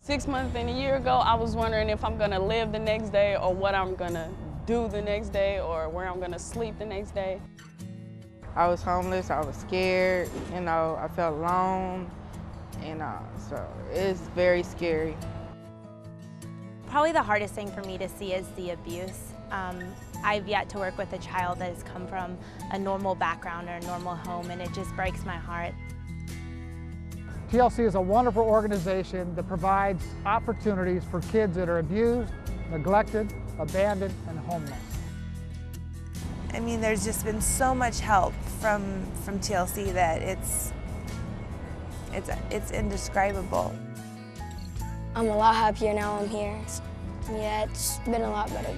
6 months and a year ago, I was wondering if I'm gonna live the next day or what I'm gonna do the next day or where I'm gonna sleep the next day. I was homeless, I was scared, I felt alone, so it's very scary. Probably the hardest thing for me to see is the abuse. I've yet to work with a child that has come from a normal background or a normal home, and it just breaks my heart. TLC is a wonderful organization that provides opportunities for kids that are abused, neglected, abandoned, and homeless. I mean, there's just been so much help from TLC that it's indescribable. I'm a lot happier now I'm here. Yeah, it's been a lot better.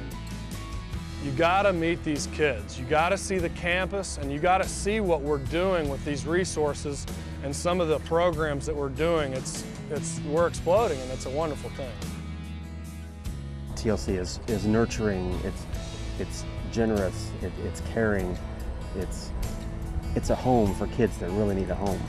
You gotta meet these kids. You gotta see the campus, and you gotta see what we're doing with these resources and some of the programs that we're doing. We're exploding, and it's a wonderful thing. TLC is nurturing, it's generous, it's caring, it's a home for kids that really need a home.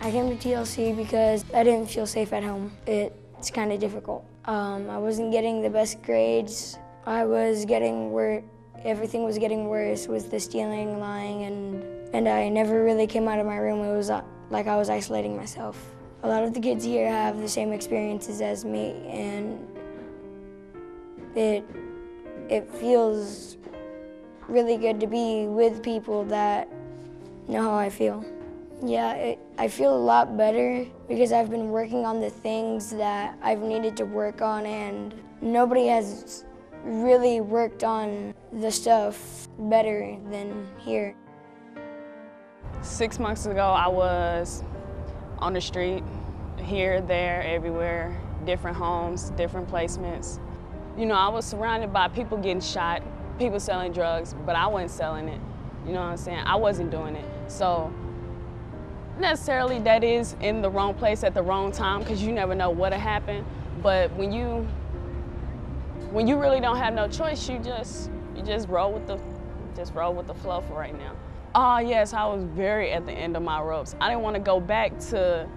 I came to TLC because I didn't feel safe at home. It's kind of difficult. I wasn't getting the best grades. Everything was getting worse with the stealing, lying, and I never really came out of my room. It was like I was isolating myself. A lot of the kids here have the same experiences as me, and it feels really good to be with people that know how I feel. Yeah, I feel a lot better because I've been working on the things that I've needed to work on, and nobody has really worked on the stuff better than here. 6 months ago, I was on the street, here, there, everywhere, different homes, different placements. I was surrounded by people getting shot, people selling drugs, but I wasn't selling it. You know what I'm saying? I wasn't doing it. So necessarily that is in the wrong place at the wrong time, because you never know what'll happen. But when you really don't have no choice, you just roll with the flow for right now. Oh yes, I was very at the end of my ropes. I didn't want to go back to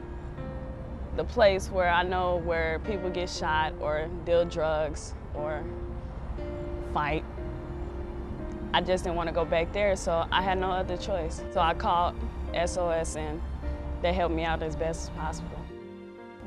the place where I know where people get shot or deal drugs or fight. I just didn't want to go back there, so I had no other choice. So I called SOS, and they helped me out as best as possible.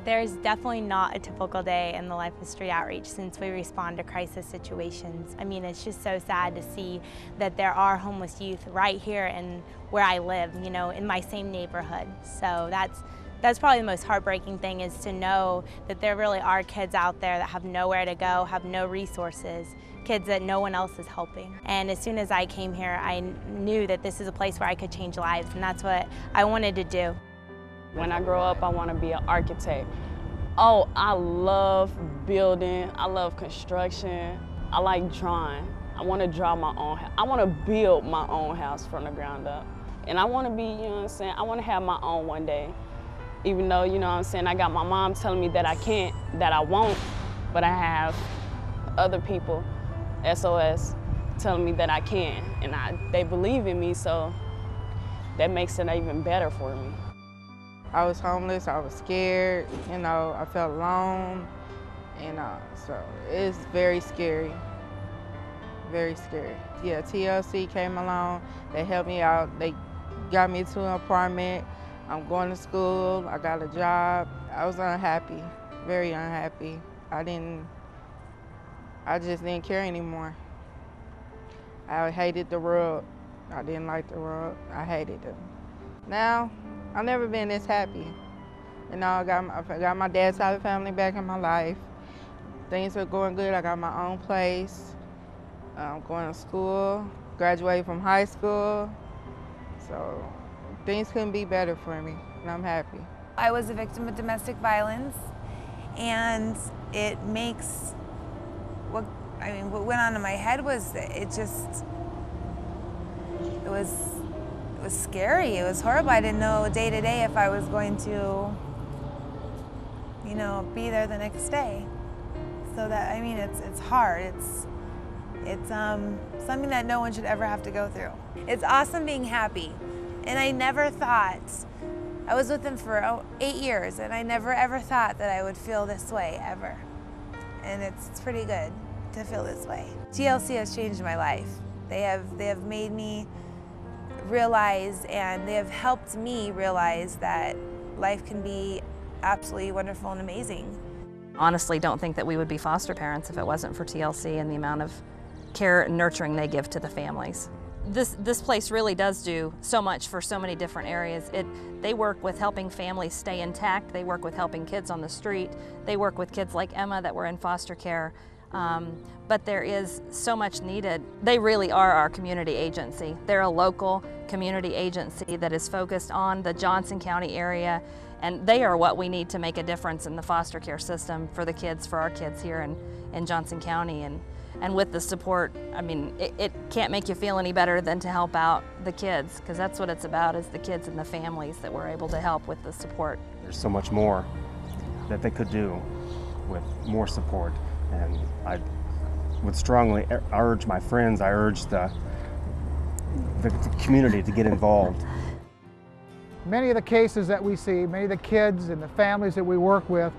There's definitely not a typical day in the life of street outreach since we respond to crisis situations. I mean, it's just so sad to see that there are homeless youth right here in where I live, in my same neighborhood. So that's probably the most heartbreaking thing, is to know that there really are kids out there that have nowhere to go, have no resources, kids that no one else is helping. And as soon as I came here, I knew that this is a place where I could change lives, and that's what I wanted to do. When I grow up, I want to be an architect. Oh, I love building, I love construction, I like drawing. I want to draw my own house. I want to build my own house from the ground up. And I want to be, I want to have my own one day. Even though, I got my mom telling me that I can't, that I won't, but I have other people, SOS, telling me that I can, and they believe in me, so that makes it even better for me. I was homeless, I was scared, I felt alone, so it's very scary, very scary. Yeah, TLC came along, they helped me out, they got me to an apartment, I'm going to school, I got a job. I was unhappy, very unhappy. I just didn't care anymore. I hated the world. I didn't like the world, I hated it. Now, I've never been this happy. I got my dad's side of the family back in my life. Things are going good. I got my own place. I'm going to school, graduated from high school. So things couldn't be better for me, and I'm happy. I was a victim of domestic violence, and it makes I mean, what went on in my head was it was scary. It was horrible. I didn't know day to day if I was going to, you know, be there the next day. So that, I mean, it's hard. It's something that no one should ever have to go through. It's awesome being happy. And I never thought, I was with him for 8 years, and I never ever thought that I would feel this way, ever. And it's pretty good to feel this way. TLC has changed my life. They have made me realize, and they have helped me realize that life can be absolutely wonderful and amazing. Honestly, don't think that we would be foster parents if it wasn't for TLC and the amount of care and nurturing they give to the families. This place really does do so much for so many different areas. They work with helping families stay intact. They work with helping kids on the street. They work with kids like Emma that were in foster care. But there is so much needed. They really are our community agency. They're a local community agency that is focused on the Johnson County area, and they are what we need to make a difference in the foster care system for the kids, for our kids here in Johnson County. And with the support, I mean, it can't make you feel any better than to help out the kids, because that's what it's about, is the kids and the families that we're able to help with the support. There's so much more that they could do with more support, and I would strongly urge my friends, I urge the community to get involved. Many of the cases that we see, many of the kids and the families that we work with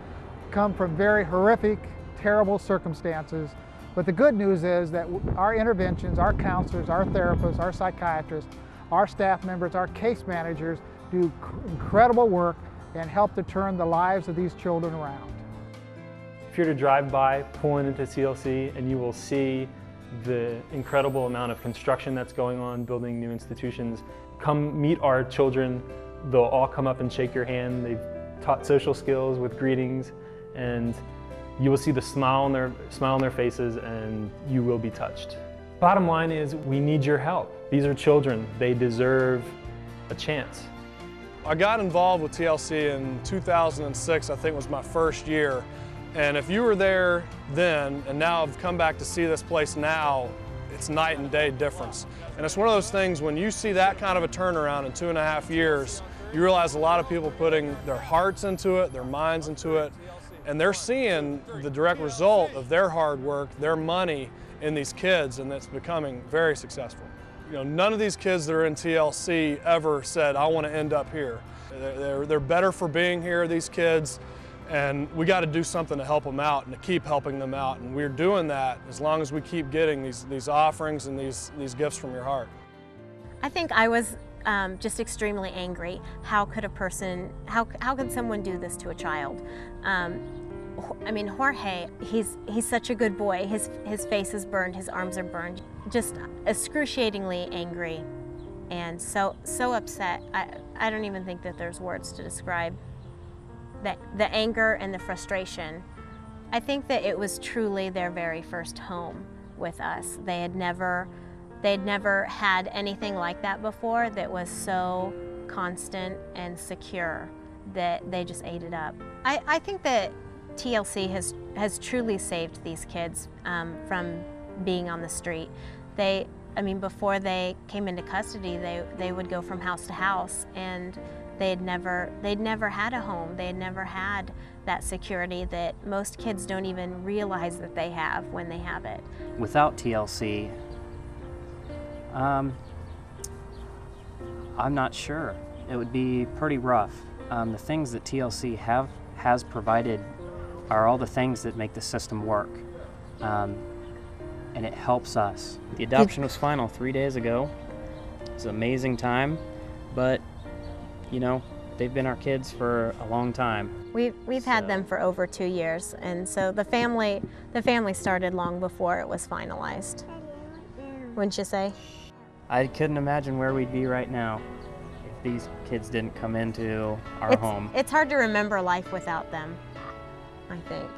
come from very horrific, terrible circumstances. But the good news is that our interventions, our counselors, our therapists, our psychiatrists, our staff members, our case managers do incredible work and help to turn the lives of these children around. If you're to drive by, pull into TLC, and you will see the incredible amount of construction that's going on, building new institutions. Come meet our children. They'll all come up and shake your hand. They've taught social skills with greetings, and you will see the smile on their faces, and you will be touched. Bottom line is, we need your help. These are children. They deserve a chance. I got involved with TLC in 2006, I think was my first year. And if you were there then, and now have come back to see this place now, it's night and day difference. And it's one of those things, when you see that kind of a turnaround in 2.5 years, you realize a lot of people putting their hearts into it, their minds into it, and they're seeing the direct result of their hard work, their money in these kids, and it's becoming very successful. You know, none of these kids that are in TLC ever said, I want to end up here. They're better for being here, these kids, and we got to do something to help them out and to keep helping them out. And we're doing that as long as we keep getting these offerings and these gifts from your heart. I think I was just extremely angry. How could a person, how could someone do this to a child? I mean, Jorge, he's such a good boy. His face is burned, his arms are burned. Just excruciatingly angry and so upset. I don't even think that there's words to describe the anger and the frustration. I think that it was truly their very first home with us. They had never had anything like that before that was so constant and secure that they just ate it up. I think that TLC has truly saved these kids from being on the street. I mean, before they came into custody, they would go from house to house, and they'd never had a home. They had never had that security that most kids don't even realize that they have when they have it. Without TLC, I'm not sure. It would be pretty rough. The things that TLC has provided are all the things that make the system work, and it helps us. The adoption was final 3 days ago. It was an amazing time, but you know, they've been our kids for a long time. We've had them for over 2 years, and so the family started long before it was finalized. Wouldn't you say? I couldn't imagine where we'd be right now if these kids didn't come into our home. It's hard to remember life without them, I think.